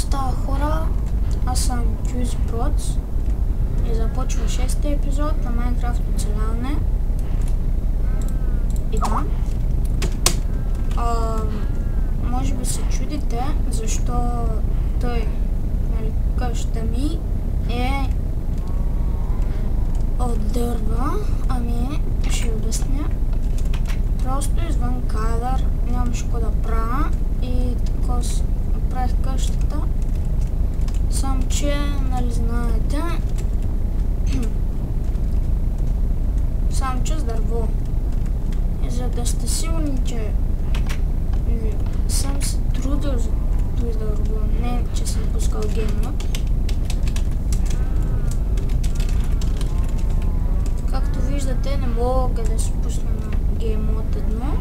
става, хора? Аз съм Juicy Prots и започва 6-ти епизод на Minecraft оцеляване. И да. Може би се чудите защо той, нали, къща ми е от дърва. Ами, ще обясня. Просто извън кадър нямаше какво да правя и така направих къщата. Само че, нали знаете, само че с дърво. И за да сте сигурни, че съм се трудил за това дърво, не че съм пускал геймът. Както виждате, не мога да се пусна на геймът едно,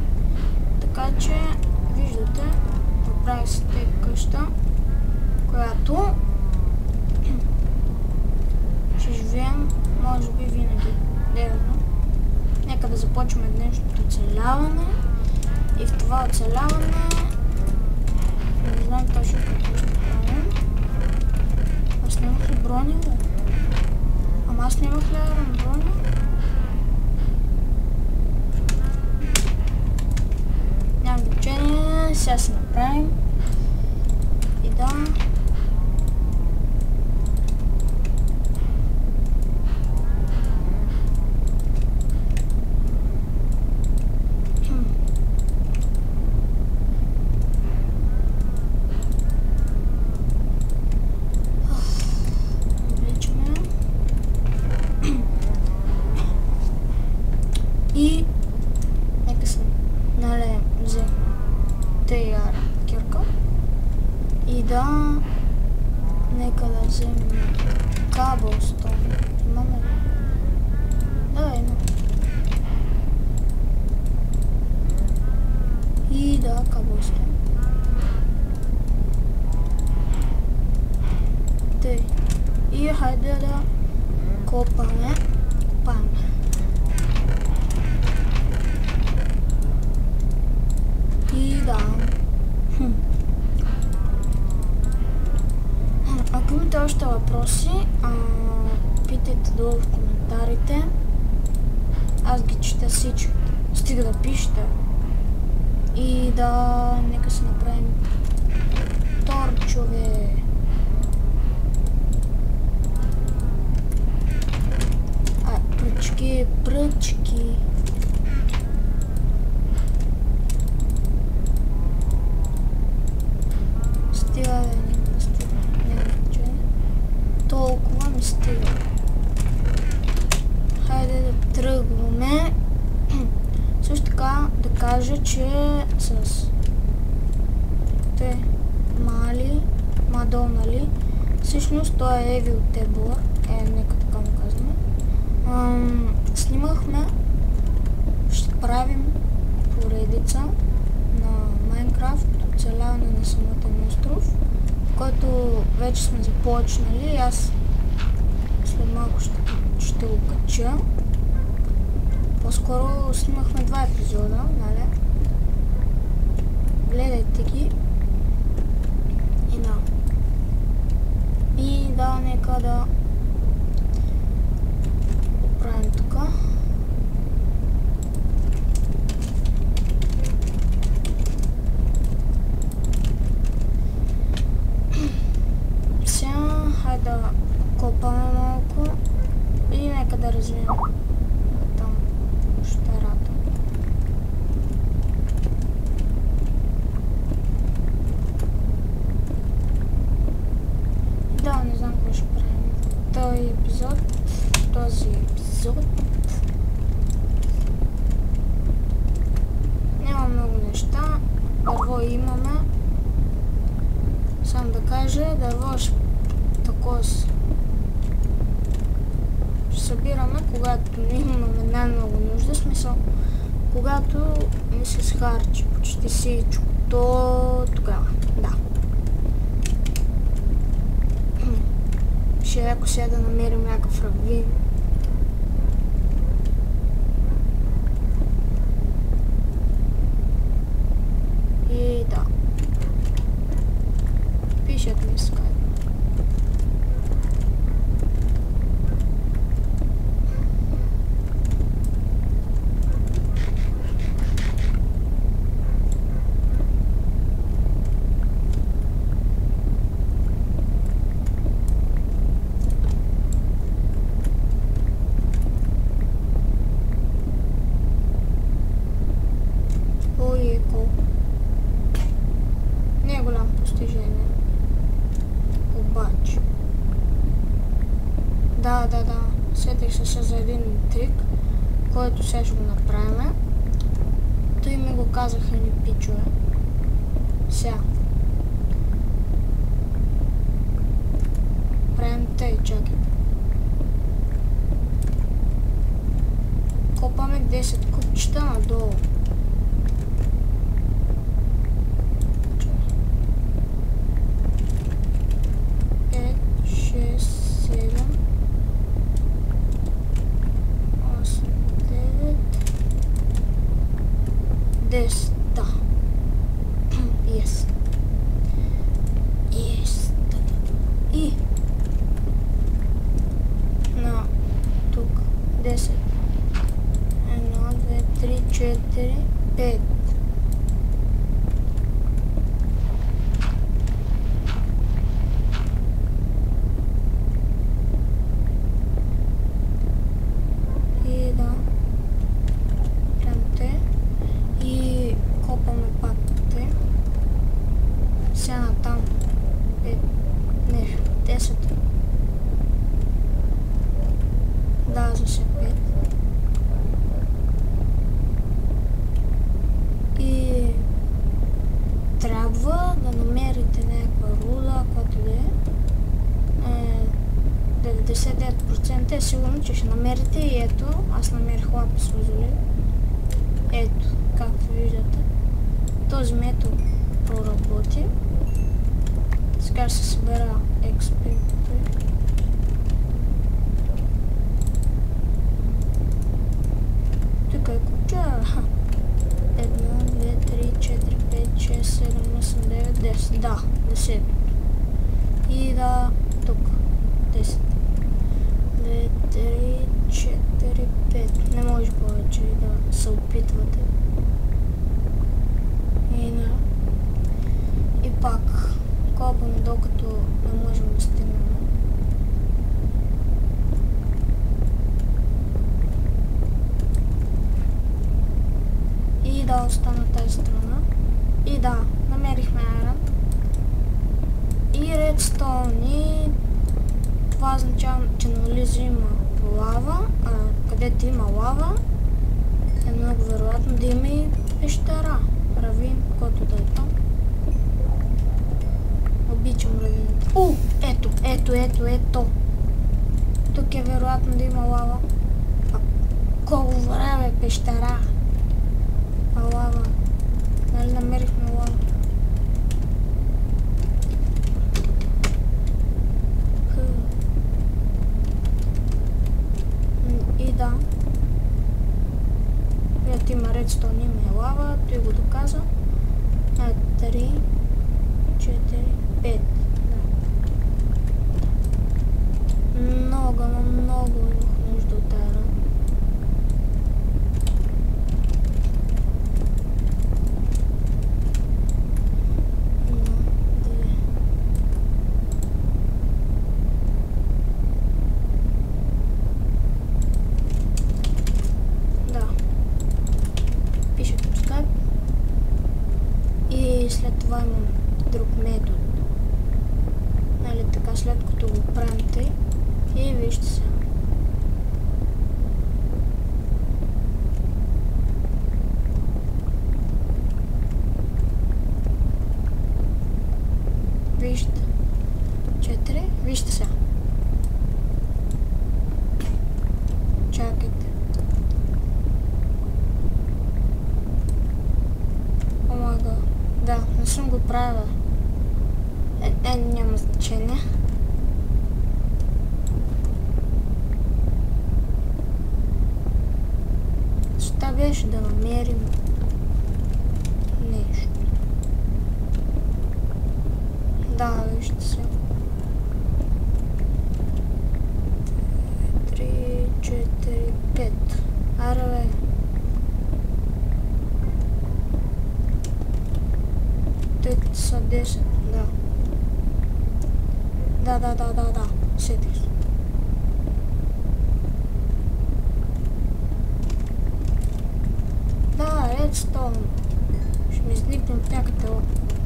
така че виждате, направих си тъй къща, която ще живеем, може би винаги. Дерно. Нека да започваме днешното оцеляване. И в това оцеляване не знам точно какво ще правим. Аз нямах ли брони, бе? Ама аз нямах ли брони? Няма значение, сега се направим. И да. И нека се налеем, вземем тая кирка и да нека да вземем каблстон. Имаме ли? Да, имаме. И да, каблстон. Тъй. И хайде да копаме. И да. Ако имате още въпроси, питайте долу в коментарите. Аз ги чета всички. Стига да пишете. И да, нека се направим торчове. Пръчки. Стига няма значение. Толкова ми стига. Хайде да тръгваме. Също така да кажа, че с те Мадонали, всъщност той е Evil Tebor, нека така му казваме. Снимахме, ще правим поредица на Minecraft, оцеляване на самотен остров, в който вече сме започнали и аз след малко ще го кача. По-скоро снимахме 2 епизода, нали? Гледайте ги. И да, нека да правим така. Сега хайде да копаме малко и нека да развием там щерата. Да, не знам какво ще правим в този епизод. Няма много неща. Дърво имаме. Само да кажа, дърво ще такова ще събираме, когато имаме най-много нужда. Смисъл, когато ми се схарчи почти всичко, то тогава, да. Ще ако сега да намерим някакъв равин. И да. Пишат ми Skype. Не е голямо постижение. Обаче. Да. Сетих се за един трик, който сега ще го направим. Той ми го казаха ни пичове. Сега. Правим тъй, чакайте. Копаме 10 купчета надолу. 10, да. Yes. И на тук 10. 1, 2, 3, 4, 5. И да. Сега натам 5, не, 10. Да, за се 5. И трябва да намерите някаква руда, която да е 99% е сигурно, че ще намерите и ето, аз намерих лапис лазули. Ето, както виждате. Този метод проработи. Сега ще се събера XP. Тук е куча. 1, 2, 3, 4, 5, 6, 7, 8, 9, 10. Да, 10. И да, тук. 10. 2, 3, 4, 5. Не може повече да се опитвате. И пак копаме докато не можем да стигнем. И да остана тази страна. И да, намерихме айрон. И редстоун. И това означава, че навлиза има лава, а където има лава е много вероятно да има и пещера. Равин, който да е там. Обичам равините. Ето. Тук е вероятно да има лава. А колко време е пещера? А лава. Нали намерихме лава? И да. Ето има редстоун, има лава, той го доказа. 3, 4, 5. Много имах нужда от айрон. След това имам друг метод. Нали така, след като го правим тъй. И вижте се. Вижте. 4. Вижте се. Чакайте. Омага. Да, не съм го правила. Няма значение. Та беше да намерим нещо. Да, вижте се. 3, 4, 5. Аре бе. Те са 10, да. Да. Сетих се. Да, редстоун. Ще ми изникне от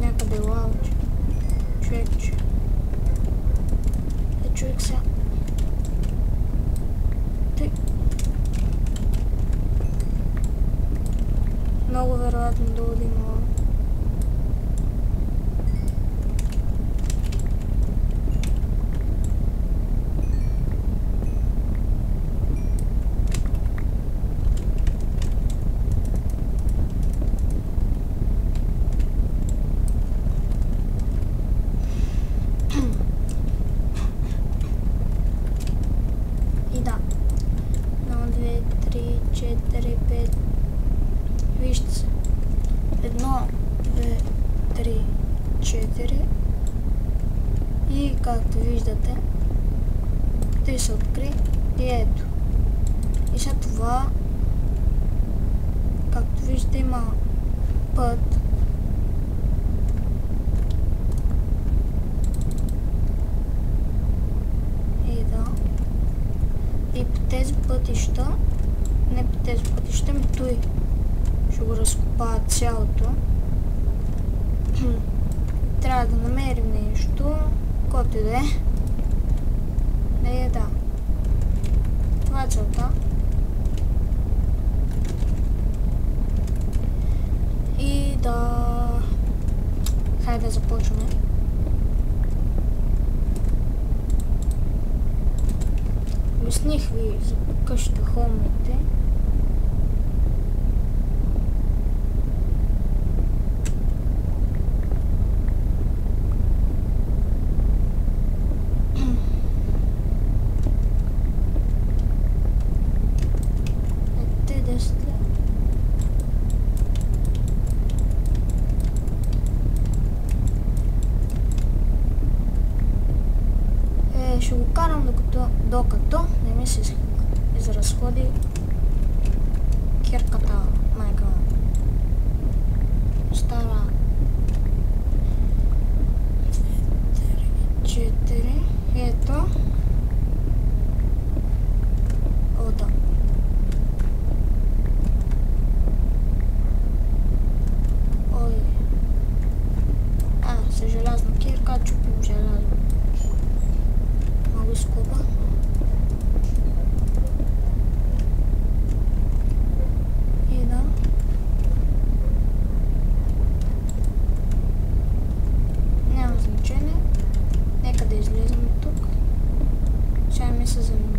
някъде лавче. Човече. Човек сега. Тъй. Много вероятно да има лава. Вижте се. 1, 2, 3, 4. И както виждате, той се откри и ето. И след това, както виждате, има път. И да. И по тези пътища, не по тези пътища, ми той ще го разкопая цялото. Трябва да намерим нещо, което и да е. Да. Това е целта. И да... Хайде да започваме. Обясних ви за къщата холмите. Ще го карам докато не ми се изразходи кирката, майка. Стара 4. Ето. О, да. Ой. С желязна кирка чупим желязо. Много скъпа. И да. Няма значение. Нека да излезем от тук. Сега ми се занимава.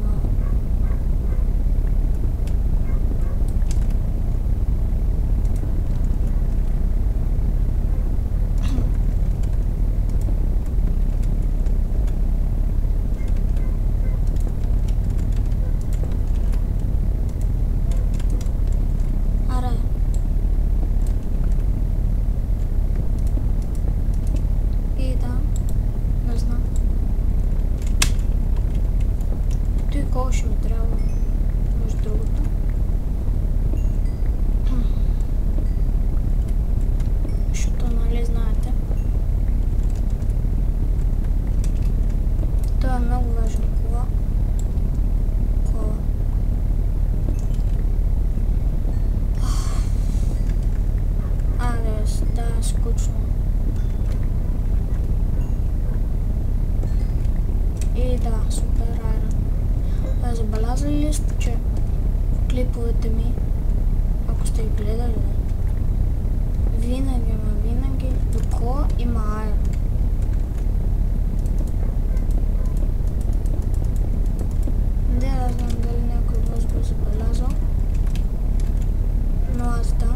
Колко ще ми трябва, между другото. Защото, нали, знаете, това е много важна кола. Да, е скучно. И да, супер айрон. Забелязали ли сте, че в клиповете ми, ако сте ги гледали, винаги до кола има айрон. Не знам дали някой от вас го е забелязал, но аз да.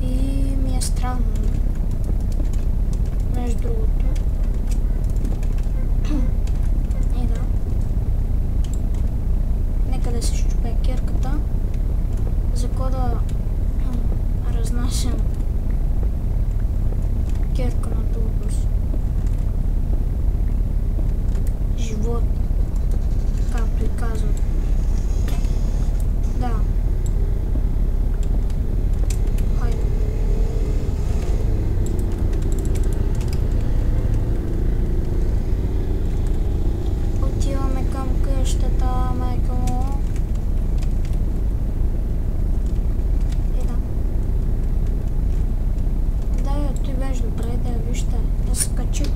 И ми е странно, между другото. И да. Нека да се щупе кирката, за да разнасям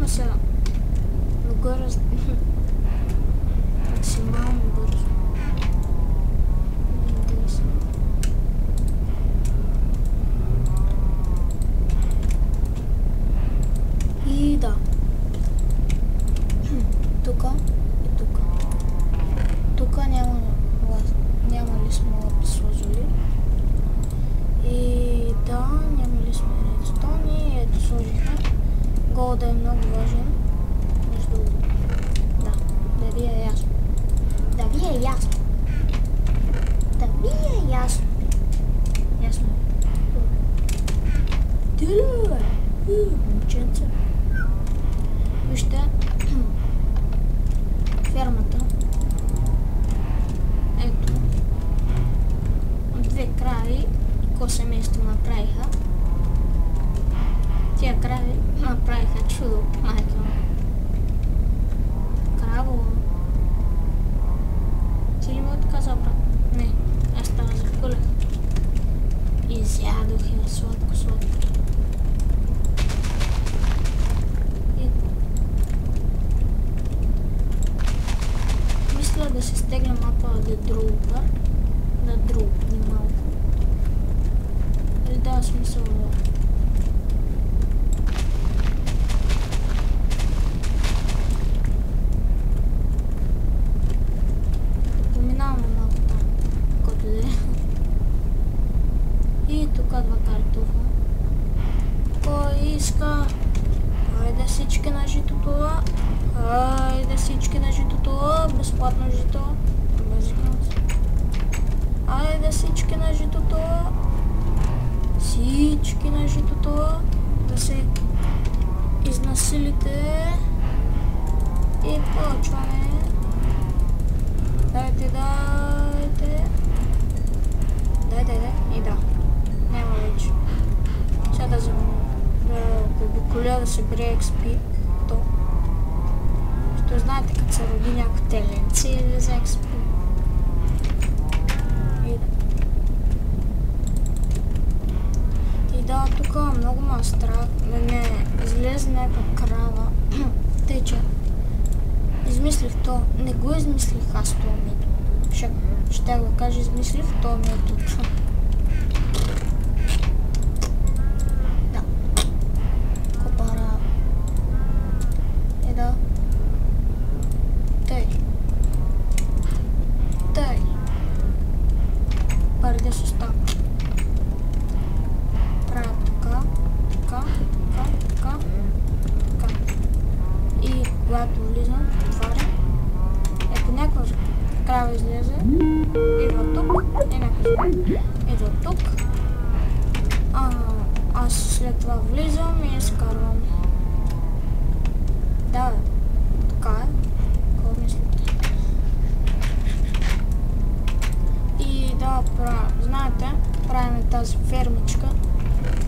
Опитваме се догоре максимално бързо. И да. Тука и тука. Тука няма ли сме сложили. И да, няма ли сме редстони. Ето сложихме. Гол да е много важен. Между другото. Да ви е ясно. Да ви е ясно. Да ви е ясно. Ясно. Тиле! Момченце. Вижте фермата. Ето. Две крави. Ко семейство направиха. Тия крави направиха чудо. Майка. Краво. Ти ли му отказа, брат? Не. Аз става захвърлях. Изядох я сладко. Мисля да се стегля мапа да дропни малко. Или дава смисъл. Поминаваме малко там, който да е. И тук два картофа. Кой иска? Хайде всички на житото. Хайде всички на житото. Безплатно жито. Хайде всички на житото. Всички на житото. Да се изнасилите. И почваме. Дайте. И да. Няма вече. Сега да обиколя да се бере XP. То. Що знаете, като се роди някакво теленце или за XP. И да, тук много ма страх да не излезе някаква крава. Тъй, че измислих то. Не го измислих аз това метод. Ще го кажа, измислих това метод. Да. Копара. И да. Тъй. Парите с остава. Правя така. И когато влизам, отварям. Ако някаква крава излезе, идва тук и някаква идва тук. Аз след това влизам и изкарвам. Да, така е. Какво мислите? И да, знаете, правим тази фермичка.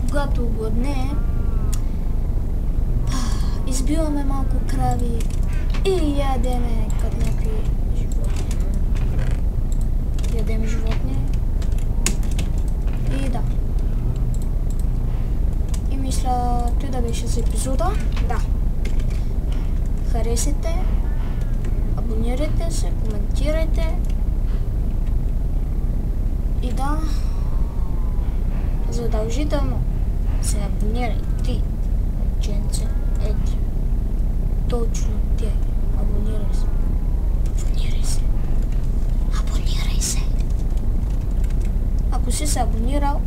Когато огладнее, избиваме малко крави и ядеме като някакви животни. Ядем животни. И да. И мисля, той да беше за епизода. Да. Харесайте, абонирайте се, коментирайте. И да, задължително се абонирай ти, момченце, ети. Точно ти. Абонирай се. Абонирай се. Ако си се абонирал,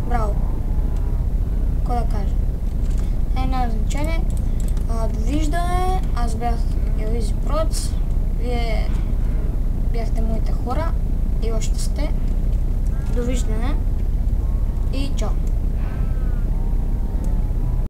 браво. Какво да кажа? Няма значение. Довиждане. Аз бях Елизи Проц. Вие бяхте моите хора и още сте. Довиждане и чао!